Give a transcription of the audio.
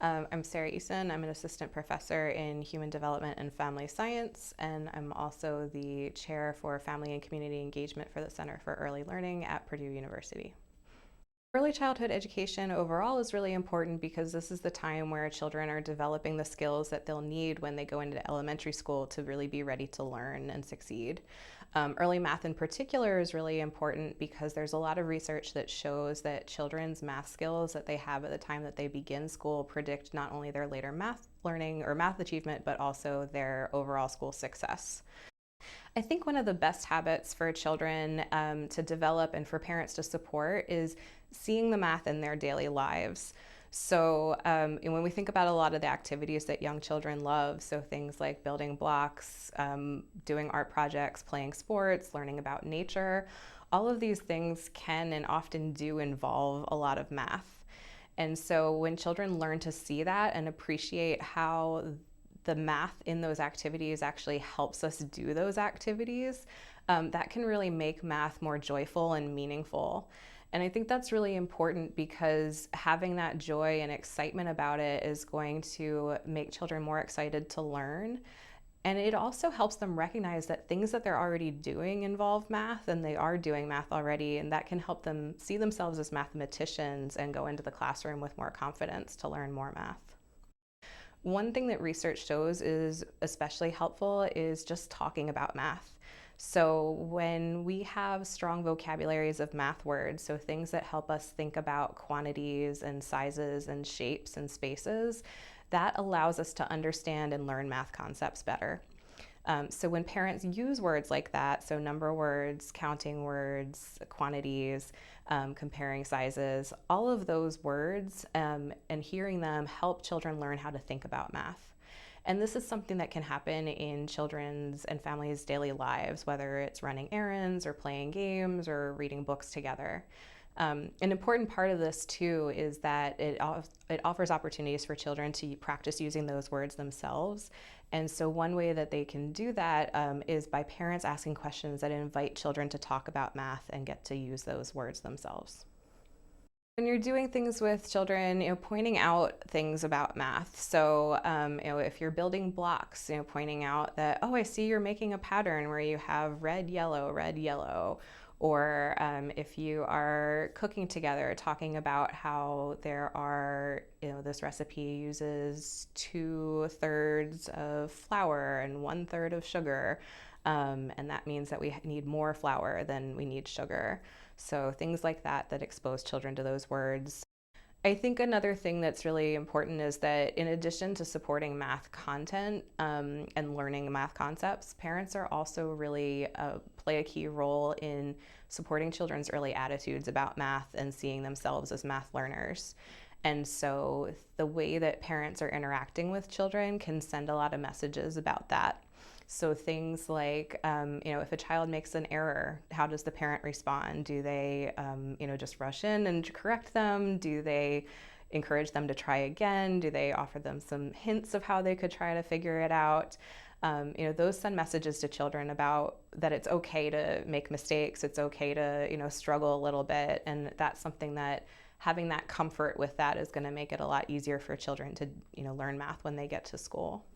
I'm Sarah Eason. I'm an assistant professor in human development and family science, and I'm also the chair for family and community engagement for the Center for Early Learning at Purdue University. Early childhood education overall is really important because this is the time where children are developing the skills that they'll need when they go into elementary school to really be ready to learn and succeed. Early math in particular is really important because there's a lot of research that shows that children's math skills that they have at the time that they begin school predict not only their later math learning or math achievement, but also their overall school success. I think one of the best habits for children to develop and for parents to support is seeing the math in their daily lives. So when we think about a lot of the activities that young children love, so things like building blocks, doing art projects, playing sports, learning about nature, all of these things can and often do involve a lot of math. And so when children learn to see that and appreciate how the math in those activities actually helps us do those activities, that can really make math more joyful and meaningful. And I think that's really important because having that joy and excitement about it is going to make children more excited to learn. And it also helps them recognize that things that they're already doing involve math, and they are doing math already, and that can help them see themselves as mathematicians and go into the classroom with more confidence to learn more math. One thing that research shows is especially helpful is just talking about math. So when we have strong vocabularies of math words, so things that help us think about quantities and sizes and shapes and spaces, that allows us to understand and learn math concepts better. So when parents use words like that, so number words, counting words, quantities, comparing sizes, all of those words and hearing them help children learn how to think about math. And this is something that can happen in children's and families' daily lives, whether it's running errands or playing games or reading books together. An important part of this too is that it offers opportunities for children to practice using those words themselves. And so one way that they can do that is by parents asking questions that invite children to talk about math and get to use those words themselves. When you're doing things with children, pointing out things about math. So, if you're building blocks, pointing out that, oh, I see you're making a pattern where you have red, yellow. Or if you are cooking together, talking about how there are, this recipe uses 2/3 of flour and 1/3 of sugar. And that means that we need more flour than we need sugar. So things like that expose children to those words. I think another thing that's really important is that in addition to supporting math content and learning math concepts, parents are also really play a key role in supporting children's early attitudes about math and seeing themselves as math learners. And so the way that parents are interacting with children can send a lot of messages about that. So things like, if a child makes an error, how does the parent respond? Do they, just rush in and correct them? Do they encourage them to try again? Do they offer them some hints of how they could try to figure it out? Those send messages to children about that it's okay to make mistakes. It's okay to, struggle a little bit. And that's something that having that comfort with that is going to make it a lot easier for children to, learn math when they get to school.